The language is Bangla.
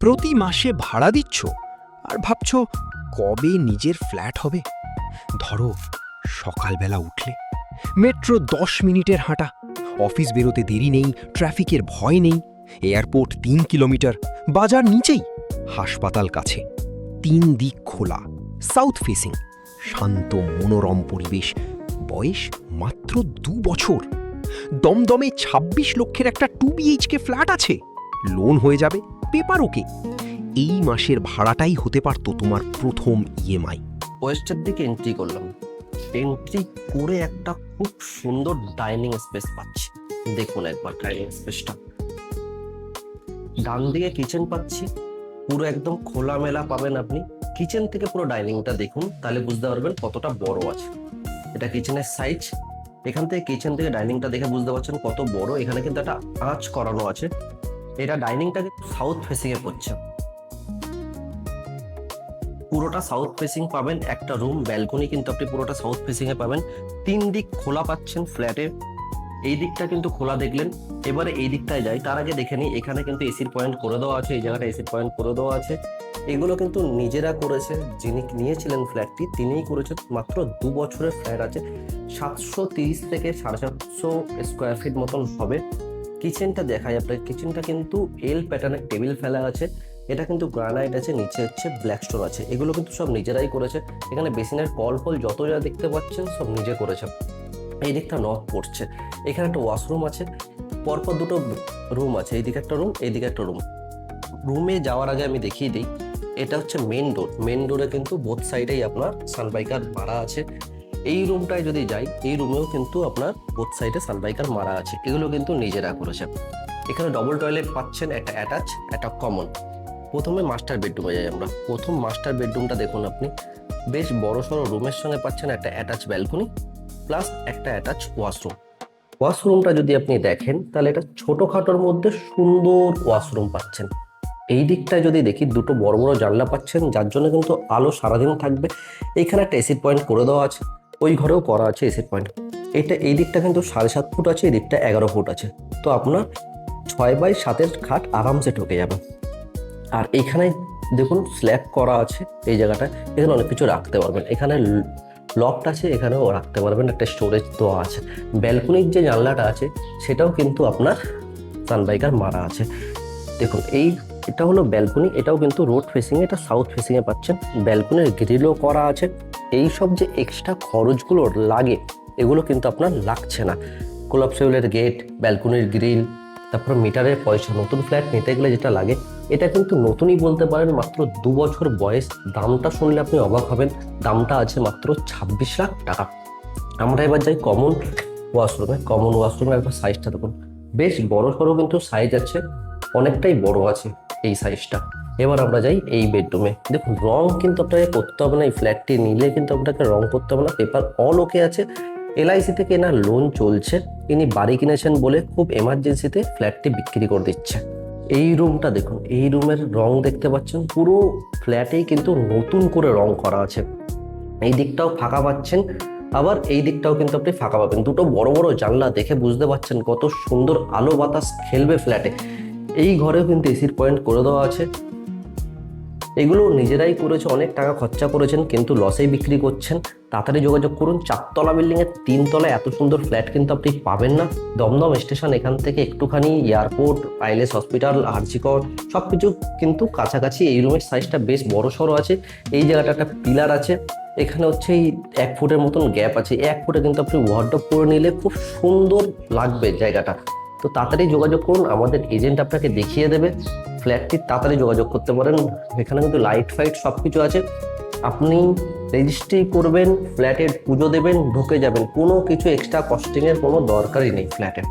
প্রতি মাসে ভাড়া দিচ্ছ আর ভাবছো কবে নিজের ফ্ল্যাট হবে। ধরো সকালবেলা উঠলে মেট্রো 10 মিনিটের হাঁটা, অফিস বেরোতে দেরি নেই, ট্রাফিকের ভয় নেই, এয়ারপোর্ট 3 কিলোমিটার, বাজার নিচেই, হাসপাতাল কাছে, 3 দিক খোলা, সাউথ ফেসিং, শান্ত মনোরম পরিবেশ, বয়স মাত্র 2 বছর, দমদমে 26 লক্ষের একটা 2 BHK ফ্ল্যাট আছে, লোন হয়ে যাবে, পেপার ওকে। এই মাসের ভাড়াটাই হতে পারত তোমার প্রথম EMI। ওয়েস্টের দিকে এন্ট্রি করলাম, এন্ট্রি করে একটা খুব সুন্দর ডাইনিং স্পেস পাচ্ছি। দেখুন একবার ডাইনিং স্পেসটা, ডান দিকে কিচেন পাচ্ছি, পুরো একদম খোলামেলা পাবেন আপনি। কিচেন থেকে পুরো ডাইনিংটা দেখুন, তাহলে বুঝতে পারবেন কতটা বড় আছে। এটা কিচেনের সাইজ, এখান থেকে কিচেন থেকে ডাইনিংটা দেখে বুঝতে পারছেন কত বড়। এখানে কিন্তু একটা আঁচ করানো আছে। এটা ডাইনিংটা সাউথ ফেসিং এ পড়ছে, পুরোটা সাউথ ফেসিং পাবেন। একটা রুম ব্যালকনি কিন্তু আপনি পুরোটা সাউথ ফেসিং এ পাবেন। 3 দিক খোলা পাচ্ছেন ফ্ল্যাটে। এই দিকটা কিন্তু খোলা দেখলেন। এবারে এই দিকটায় যাই, তার আগে দেখে নিই এখানে কিন্তু এসির পয়েন্ট করে দেওয়া আছে। এই জায়গাটা এসির পয়েন্ট করে দেওয়া আছে। এগুলো কিন্তু নিজেরা করেছে, যিনি নিয়েছিলেন ফ্ল্যাটটি তিনিই করেছেন। মাত্র 2 বছরের ফ্ল্যাট আছে। 730 থেকে 750 স্কোয়ার ফিট মতন হবে। কিচেনটা দেখাই আপনাকে, কিচেনটা কিন্তু এল প্যাটার্নের টেবিল ফেলা আছে। এটা কিন্তু গ্রানাইট আছে, নিচে হচ্ছে ব্ল্যাক স্টোন আছে। এগুলো কিন্তু সব নিজেরাই করেছে। এখানে বেসিনের কল ফল যত যা দেখতে পাচ্ছেন সব নিজে করেছে। এই দিকটা নর্থ পড়ছে। এখানে একটা ওয়াশরুম আছে, পরপর দুটো রুম আছে। এইদিকে একটা রুম, এইদিকে একটা রুম। রুমে যাওয়ার আগে আমি দেখিয়ে দিই, এটা হচ্ছে মেন ডোর। মেন ডোরে কিন্তু বোথ সাইডেই আপনার সানবাইকার মারা আছে। এই রুমটায় যদি যাই, এই রুমেও কিন্তু আপনার বোথ সাইডে সানবাইকার মারা আছে। এগুলো কিন্তু নিজেরা করেছে। এখানে ডবল টয়লেট পাচ্ছেন, একটা অ্যাটাচ, একটা কমন। প্রথমে মাস্টার বেডরুমে যাই আমরা। প্রথম মাস্টার বেডরুমটা দেখুন আপনি, বেশ বড় সড়ো রুমের সঙ্গে পাচ্ছেন একটা অ্যাটাচ ব্যালকনি প্লাস একটা অ্যাটাচ ওয়াশরুম। ওয়াশরুমটা যদি আপনি দেখেন তাহলে এটা ছোটখাটোর মধ্যে সুন্দর ওয়াশরুম পাচ্ছেন। এই দিকটায় যদি দেখি, দুটো বড় বড় জানলা পাচ্ছেন, যার জন্য কিন্তু আলো সারাদিন থাকবে। এইখানে একটা এসিড পয়েন্ট করে দেওয়া আছে, ওই ঘরেও করা আছে এসিড পয়েন্ট। এই দিকটা কিন্তু 7.5 ফুট আছে, এই দিকটা 11 ফুট আছে। তো আপনার 6x7 খাট আরামসে ঢুকে যাবে। আর এখানে দেখুন স্ল্যাব করা আছে। এই জায়গাটায় এখানে অনেক কিছু রাখতে পারবেন। এখানে লফট আছে, এখানেও রাখতে পারবেন, একটা স্টোরেজ দেওয়া আছে। ব্যালকনির যে জানলাটা আছে সেটাও কিন্তু আপনার সানবাইকার মারা আছে। দেখুন এটা হলো ব্যালকনি, এটাও কিন্তু রোড ফেসিং এ, এটা সাউথ ফেসিং এ পাচ্ছেন। ব্যালকনির গ্রিলও করা আছে। এই সব যে এক্সট্রা খরচগুলো লাগে এগুলো কিন্তু আপনার লাগছে না। কোলাপসেবলের গেট, ব্যালকনির গ্রিল, তারপর মিটারের পয়সা, নতুন ফ্ল্যাট নিতে গেলে যেটা লাগে এটা কিন্তু নতুনই বলতে পারেন। মাত্র 2 বছর বয়স। দামটা শুনলে আপনি অবাক হবেন, দামটা আছে মাত্র 26 লাখ টাকা। আমরা এবার যাই কমন ওয়াশরুমে। কমন ওয়াশরুমের একবার সাইজটা দেখুন, বেশ বড় সড়ো কিন্তু সাইজ আছে, অনেকটাই বড় আছে এই সাইজটা। এবার আমরা যাই এই বেডরুমে। দেখুন রং কিন্তু আপনাকে করতে হবে না, এই ফ্ল্যাটটি নিলে কিন্তু আপনাকে রং করতে হবে না, পেপার অল ওকে আছে। LIC থেকে এনার লোন চলছে, ইনি বাড়ি কিনেছেন বলে খুব এমার্জেন্সিতে ফ্ল্যাটটি বিক্রি করে দিচ্ছে। এই রুমটা দেখুন, এই রুমের রং দেখতে পাচ্ছেন, পুরো ফ্ল্যাটেই কিন্তু নতুন করে রং করা আছে। এই দিকটাও ফাঁকা পাচ্ছেন, আবার এই দিকটাও কিন্তু আপনি ফাঁকা পাবেন। দুটো বড় বড় জানলা দেখে বুঝতে পাচ্ছেন কত সুন্দর আলো বাতাস খেলবে ফ্ল্যাটে। এই ঘরেও কিন্তু এসির পয়েন্ট করে দেওয়া আছে। এগুলো নিজেরাই করেছে, অনেক টাকা খরচা করেছেন, কিন্তু লসেই বিক্রি করছেন। তাড়াতাড়ি যোগাযোগ করুন। 4 তলা বিল্ডিং এর 3 তলায় এত সুন্দর ফ্ল্যাট কিন্তু আপনি পাবেন না। দমদম স্টেশন এখান থেকে একটুখানি, এয়ারপোর্ট, পাইলেস হসপিটাল, আরজিকর সবকিছু কিন্তু কাছাকাছি। এই রুমের সাইজটা বেশ বড় সড়ো আছে। এই জায়গাটা একটা পিলার আছে, এখানে হচ্ছে এই 1 ফুটের মতন গ্যাপ আছে। 1 ফুটে কিন্তু আপনি ওয়ার্ডরোব করে নিলে খুব সুন্দর লাগবে জায়গাটা। তো তাড়াতাড়ি যোগাযোগ করুন, আমাদের এজেন্ট আপনাকে দেখিয়ে দেবে ফ্ল্যাটটি। তাড়াতাড়ি যোগাযোগ করতে পারেন। এখানে কিন্তু লাইট ফাইট সব কিছু আছে। আপনি রেজিস্ট্রি করবেন, ফ্ল্যাটের পুজো দেবেন, ঢুকে যাবেন। কোনো কিছু এক্সট্রা কস্টিংয়ের কোনো দরকারই নেই ফ্ল্যাটে।